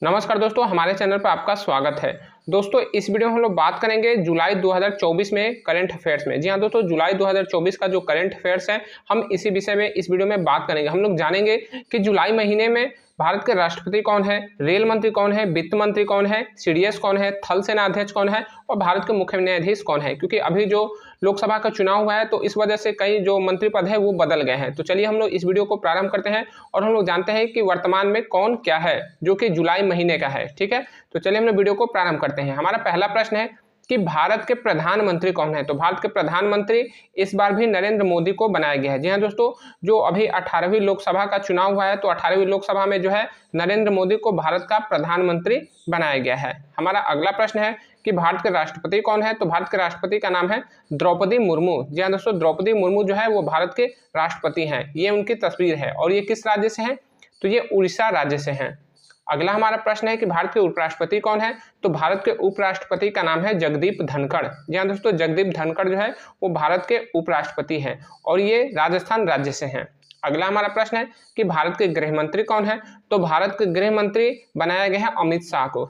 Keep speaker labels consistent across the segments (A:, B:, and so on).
A: नमस्कार दोस्तों, हमारे चैनल पर आपका स्वागत है। दोस्तों, इस वीडियो में हम लोग बात करेंगे जुलाई 2024 में करंट अफेयर्स में। जी हाँ दोस्तों, जुलाई 2024 का जो करंट अफेयर्स है, हम इसी विषय में इस वीडियो में बात करेंगे। हम लोग जानेंगे कि जुलाई महीने में भारत के राष्ट्रपति कौन है, रेल मंत्री कौन है, वित्त मंत्री कौन है, सीडीएस कौन है, थल सेना अध्यक्ष कौन है और भारत के मुख्य न्यायाधीश कौन है। क्योंकि अभी जो लोकसभा का चुनाव हुआ है तो इस वजह से कई जो मंत्री पद है वो बदल गए हैं। तो चलिए हम लोग इस वीडियो को प्रारंभ करते हैं और हम लोग जानते हैं कि वर्तमान में कौन क्या है जो कि जुलाई महीने का है। ठीक है, तो चलिए हम लोग वीडियो को प्रारंभ करते हैं। हमारा पहला प्रश्न है कि भारत के प्रधानमंत्री कौन है। तो भारत के प्रधानमंत्री इस बार भी नरेंद्र मोदी को बनाया गया है। जी हाँ दोस्तों, जो अभी 18वीं लोकसभा का चुनाव हुआ है तो 18वीं लोकसभा में जो है नरेंद्र मोदी को भारत का प्रधानमंत्री बनाया गया है। हमारा अगला प्रश्न है कि भारत के राष्ट्रपति कौन है। तो भारत के राष्ट्रपति का नाम है द्रौपदी मुर्मू। जी हाँ दोस्तों, द्रौपदी मुर्मू जो है वो भारत के राष्ट्रपति हैं। ये उनकी तस्वीर है और ये किस राज्य से हैं? तो ये उड़ीसा राज्य से हैं। अगला हमारा प्रश्न है कि भारत के उपराष्ट्रपति कौन है। तो भारत के उपराष्ट्रपति का नाम है जगदीप धनखड़। जी हाँ दोस्तों, जगदीप धनखड़ जो है वो भारत के उपराष्ट्रपति हैं और ये राजस्थान राज्य से हैं। अगला हमारा प्रश्न है कि भारत के गृह मंत्री कौन है। तो भारत के गृह मंत्री बनाया गया है अमित शाह को।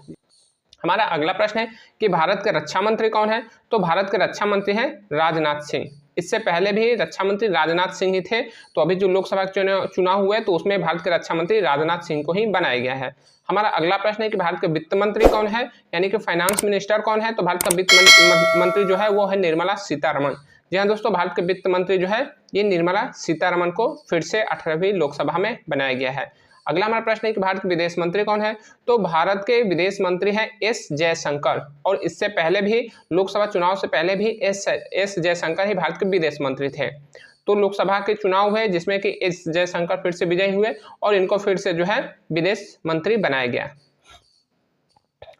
A: हमारा अगला प्रश्न है कि भारत के रक्षा मंत्री कौन है। तो भारत के रक्षा मंत्री हैं राजनाथ सिंह। इससे पहले भी रक्षा मंत्री राजनाथ सिंह ही थे, तो अभी जो लोकसभा चुनाव हुए तो उसमें भारत के रक्षा मंत्री राजनाथ सिंह को ही बनाया गया है। हमारा अगला प्रश्न है कि भारत के वित्त मंत्री कौन है, यानी कि फाइनेंस मिनिस्टर कौन है। तो भारत का वित्त मंत्री जो है वो है निर्मला सीतारमण। जी हाँ दोस्तों, भारत के वित्त मंत्री जो है ये निर्मला सीतारमण को फिर से 18वीं लोकसभा में बनाया गया है। अगला हमारा प्रश्न है कि भारत के विदेश मंत्री कौन है। तो भारत के विदेश मंत्री हैं एस जयशंकर और इससे पहले भी लोकसभा चुनाव से पहले भी एस जयशंकर ही भारत के विदेश मंत्री थे। तो लोकसभा के चुनाव हुए जिसमें कि एस जयशंकर फिर से विजयी हुए और इनको फिर से जो है विदेश मंत्री बनाया गया।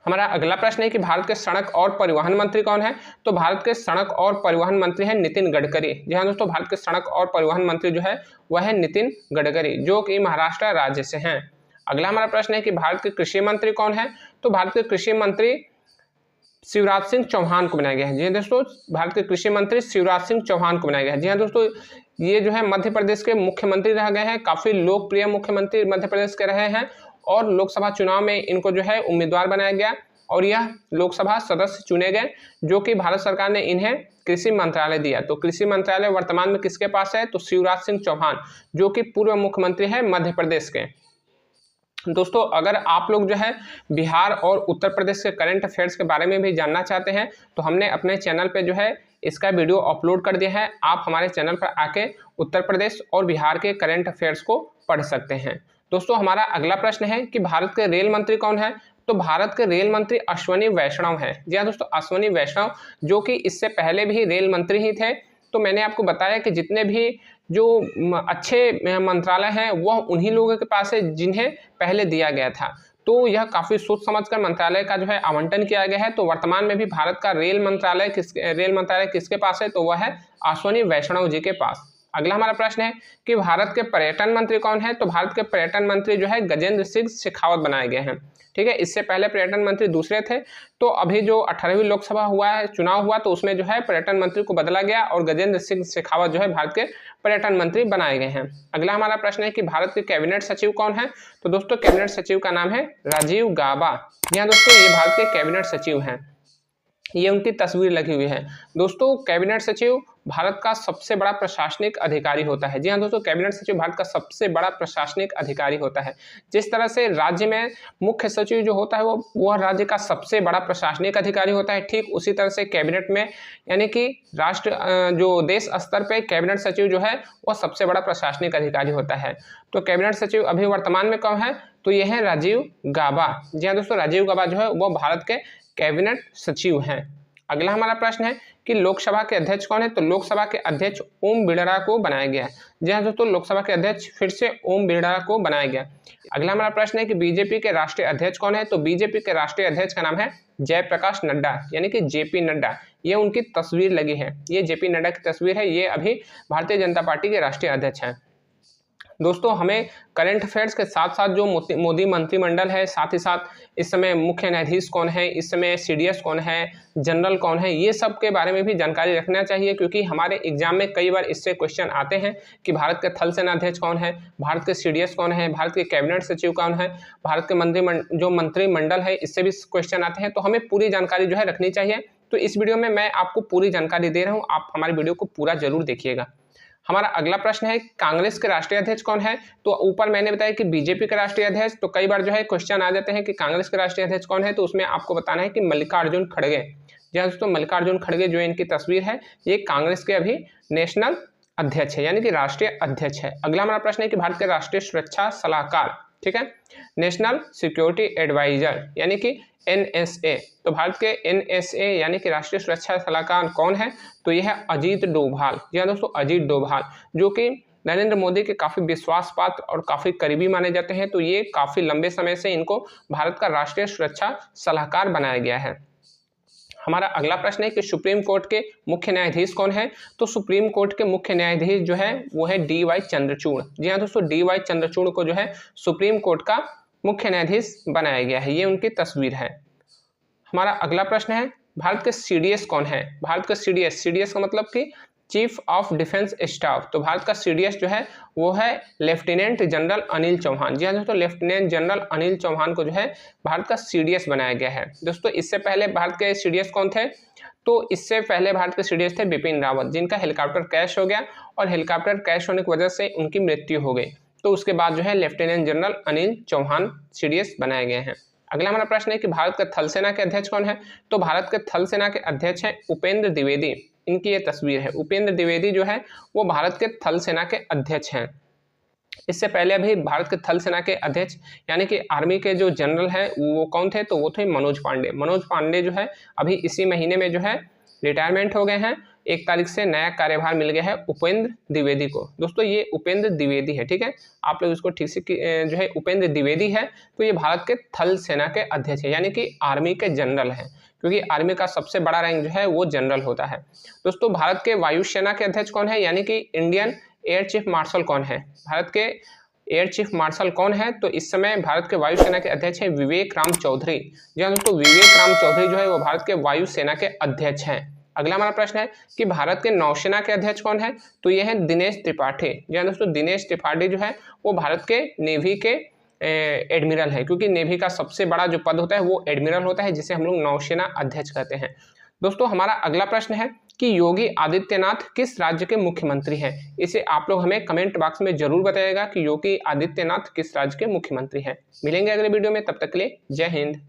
A: हमारा अगला प्रश्न है कि भारत के सड़क और परिवहन मंत्री कौन है। तो भारत के सड़क और परिवहन मंत्री हैं नितिन गडकरी। जी हाँ दोस्तों, भारत के सड़क और परिवहन मंत्री जो है वह है नितिन गडकरी, जो कि महाराष्ट्र राज्य से हैं। अगला हमारा प्रश्न है कि भारत के कृषि मंत्री कौन है। तो भारत के कृषि मंत्री शिवराज सिंह चौहान को बनाया गया है। जी हाँ दोस्तों, भारत के कृषि मंत्री शिवराज सिंह चौहान को बनाया गया है। जी हाँ दोस्तों, ये जो है मध्य प्रदेश के मुख्यमंत्री रह गए हैं, काफी लोकप्रिय मुख्यमंत्री मध्य प्रदेश के रहे हैं और लोकसभा चुनाव में इनको जो है उम्मीदवार बनाया गया और यह लोकसभा सदस्य चुने गए, जो कि भारत सरकार ने इन्हें कृषि मंत्रालय दिया। तो कृषि मंत्रालय वर्तमान में किसके पास है? तो शिवराज सिंह चौहान, जो कि पूर्व मुख्यमंत्री है मध्य प्रदेश के। दोस्तों, अगर आप लोग जो है बिहार और उत्तर प्रदेश के करंट अफेयर्स के बारे में भी जानना चाहते हैं तो हमने अपने चैनल पे जो है इसका वीडियो अपलोड कर दिया है। आप हमारे चैनल पर आके उत्तर प्रदेश और बिहार के करंट अफेयर्स को पढ़ सकते हैं। दोस्तों, हमारा अगला प्रश्न है कि भारत के रेल मंत्री कौन है। तो भारत के रेल मंत्री अश्विनी वैष्णव हैं। जी हाँ दोस्तों, अश्विनी वैष्णव, जो कि इससे पहले भी रेल मंत्री ही थे। तो मैंने आपको बताया कि जितने भी जो अच्छे मंत्रालय हैं वह उन्हीं लोगों के पास है जिन्हें पहले दिया गया था। तो यह काफ़ी सोच समझकर मंत्रालय का जो है आवंटन किया गया है। तो वर्तमान में भी भारत का रेल मंत्रालय किसके पास है? तो वह है अश्विनी वैष्णव जी के पास। अगला हमारा प्रश्न है कि भारत के पर्यटन मंत्री कौन है। तो भारत के पर्यटन मंत्री जो है गजेंद्र सिंह शेखावत बनाए गए हैं। ठीक है, इससे पहले पर्यटन मंत्री दूसरे थे। तो अभी जो 18वीं लोकसभा हुआ है, चुनाव हुआ, तो उसमें जो है पर्यटन मंत्री को बदला गया और गजेंद्र सिंह शेखावत जो है भारत के पर्यटन मंत्री बनाए गए हैं। अगला हमारा प्रश्न है कि भारत के कैबिनेट सचिव कौन है। तो दोस्तों, कैबिनेट सचिव का नाम है राजीव गाबा। जी हाँ दोस्तों, ये भारत के कैबिनेट सचिव हैं। ये उनकी तस्वीर लगी हुई है। दोस्तों, कैबिनेट सचिव भारत का सबसे बड़ा प्रशासनिक अधिकारी होता है। जी हाँ दोस्तों, कैबिनेट सचिव भारत का सबसे बड़ा प्रशासनिक अधिकारी होता है। जिस तरह से राज्य में मुख्य सचिव जो होता है वह राज्य का सबसे बड़ा प्रशासनिक अधिकारी होता है, ठीक उसी तरह से कैबिनेट में यानी कि जो देश स्तर पे कैबिनेट सचिव जो है वह सबसे बड़ा प्रशासनिक अधिकारी होता है। तो कैबिनेट सचिव अभी वर्तमान में कौन है? तो यह है राजीव गाबा। जी हाँ दोस्तों, राजीव गाबा जो है वह भारत के कैबिनेट सचिव हैं। अगला हमारा प्रश्न है कि लोकसभा के अध्यक्ष कौन है। तो लोकसभा के अध्यक्ष ओम बिड़ला को बनाया गया। जी हाँ दोस्तों, लोकसभा के अध्यक्ष फिर से ओम बिड़ला को बनाया गया। अगला हमारा प्रश्न है कि बीजेपी के राष्ट्रीय अध्यक्ष कौन है। तो बीजेपी के राष्ट्रीय अध्यक्ष का नाम है जयप्रकाश नड्डा, यानी कि जेपी नड्डा। ये उनकी तस्वीर लगी है, ये जेपी नड्डा की तस्वीर है। ये अभी भारतीय जनता पार्टी के राष्ट्रीय अध्यक्ष हैं। दोस्तों हमें करंट अफेयर्स के साथ साथ जो मोदी मंत्रिमंडल है, साथ ही साथ इस समय मुख्य न्यायाधीश कौन है, इस समय सीडीएस कौन है, जनरल कौन है, ये सब के बारे में भी जानकारी रखना चाहिए, क्योंकि हमारे एग्जाम में कई बार इससे क्वेश्चन आते हैं कि भारत के थल सेनाध्यक्ष कौन है, भारत के सीडीएस कौन है, भारत के कैबिनेट सचिव कौन है, भारत के जो मंत्रिमंडल है, इससे भी क्वेश्चन आते हैं। तो हमें पूरी जानकारी जो है रखनी चाहिए। तो इस वीडियो में मैं आपको पूरी जानकारी दे रहा हूँ, आप हमारे वीडियो को पूरा जरूर देखिएगा। हमारा अगला प्रश्न है, कांग्रेस के राष्ट्रीय अध्यक्ष कौन है? तो ऊपर मैंने बताया कि बीजेपी के राष्ट्रीय अध्यक्ष, तो कई बार जो है क्वेश्चन आ जाते हैं कि कांग्रेस के राष्ट्रीय अध्यक्ष कौन है, तो उसमें आपको बताना है कि मल्लिकार्जुन खड़गे। जी हाँ दोस्तों, मल्लिकार्जुन खड़गे जो इनकी तस्वीर है, ये कांग्रेस के अभी नेशनल अध्यक्ष है, यानी कि राष्ट्रीय अध्यक्ष है। अगला हमारा प्रश्न है कि भारत के राष्ट्रीय सुरक्षा सलाहकार, ठीक है, नेशनल सिक्योरिटी एडवाइजर यानी कि NSA, तो भारत के NSA यानी कि राष्ट्रीय सुरक्षा सलाहकार कौन है? तो यह है अजीत डोभाल। जी हाँ दोस्तों, अजीत डोभाल, जो कि नरेंद्र मोदी के काफी विश्वास पात्र और काफी करीबी माने जाते हैं। तो ये काफी लंबे समय से इनको भारत का राष्ट्रीय सुरक्षा सलाहकार बनाया गया है। हमारा अगला प्रश्न है कि सुप्रीम कोर्ट के मुख्य न्यायाधीश कौन है? तो सुप्रीम कोर्ट के मुख्य न्यायाधीश जो है वो है DY चंद्रचूड़। जी हाँ दोस्तों, DY चंद्रचूड़ को जो है सुप्रीम कोर्ट का मुख्य न्यायाधीश बनाया गया है, ये उनकी तस्वीर है। हमारा अगला प्रश्न है, भारत के सीडीएस कौन है? भारत का सीडीएस का मतलब कि चीफ ऑफ डिफेंस स्टाफ, तो भारत का सीडीएस जो है वो है लेफ्टिनेंट जनरल अनिल चौहान। जी हाँ दोस्तों, लेफ्टिनेंट जनरल अनिल चौहान को जो है भारत का सीडीएस बनाया गया है। दोस्तों इससे पहले भारत के सीडीएस कौन थे? तो इससे पहले भारत के सीडीएस थे बिपिन रावत, जिनका हेलीकॉप्टर क्रैश हो गया और हेलीकॉप्टर क्रैश होने की वजह से उनकी मृत्यु हो गई। तो उसके बाद जो है lieutenant general Anil Chauhan CDS बनाए गए हैं। अगला हमारा प्रश्न है कि भारत के थल सेना के अध्यक्ष कौन है? तो भारत के थल सेना के अध्यक्ष हैं उपेंद्र द्विवेदी। इनकी ये तस्वीर है, उपेंद्र द्विवेदी जो है वो भारत के थल सेना के अध्यक्ष हैं। इससे पहले अभी भारत के थल सेना के अध्यक्ष यानी कि आर्मी के जो जनरल हैं वो कौन थे? तो वो थे मनोज पांडे। मनोज पांडे जो है अभी इसी महीने में जो है रिटायरमेंट हो गए हैं। 1 तारीख से नया कार्यभार मिल गया है उपेंद्र द्विवेदी को। दोस्तों ये उपेंद्र द्विवेदी है, ठीक है, आप लोग इसको ठीक से जो है उपेंद्र द्विवेदी है। तो ये भारत के थल सेना के अध्यक्ष है, यानी कि आर्मी के जनरल हैं, क्योंकि आर्मी का सबसे बड़ा रैंक जो है वो जनरल होता है। दोस्तों भारत के वायुसेना के अध्यक्ष कौन है, यानी कि इंडियन एयर चीफ मार्शल कौन है? भारत के एयर चीफ मार्शल कौन है? तो इस समय भारत के वायुसेना के अध्यक्ष है विवेक राम चौधरी। जी हाँ दोस्तों, विवेक राम चौधरी जो है वो भारत के वायुसेना के अध्यक्ष हैं। अगला हमारा प्रश्न है कि भारत के नौसेना के अध्यक्ष कौन है? तो यह है दिनेश त्रिपाठी। जी हाँ दोस्तों, दिनेश त्रिपाठी जो है वो भारत के नेवी के एडमिरल है, क्योंकि नेवी का सबसे बड़ा जो पद होता है वो एडमिरल होता है, जिसे हम लोग नौसेना अध्यक्ष कहते हैं। दोस्तों हमारा अगला प्रश्न है कि योगी आदित्यनाथ किस राज्य के मुख्यमंत्री हैं? इसे आप लोग हमें कमेंट बॉक्स में जरूर बताइएगा कि योगी आदित्यनाथ किस राज्य के मुख्यमंत्री हैं। मिलेंगे अगले वीडियो में, तब तक के लिए जय हिंद।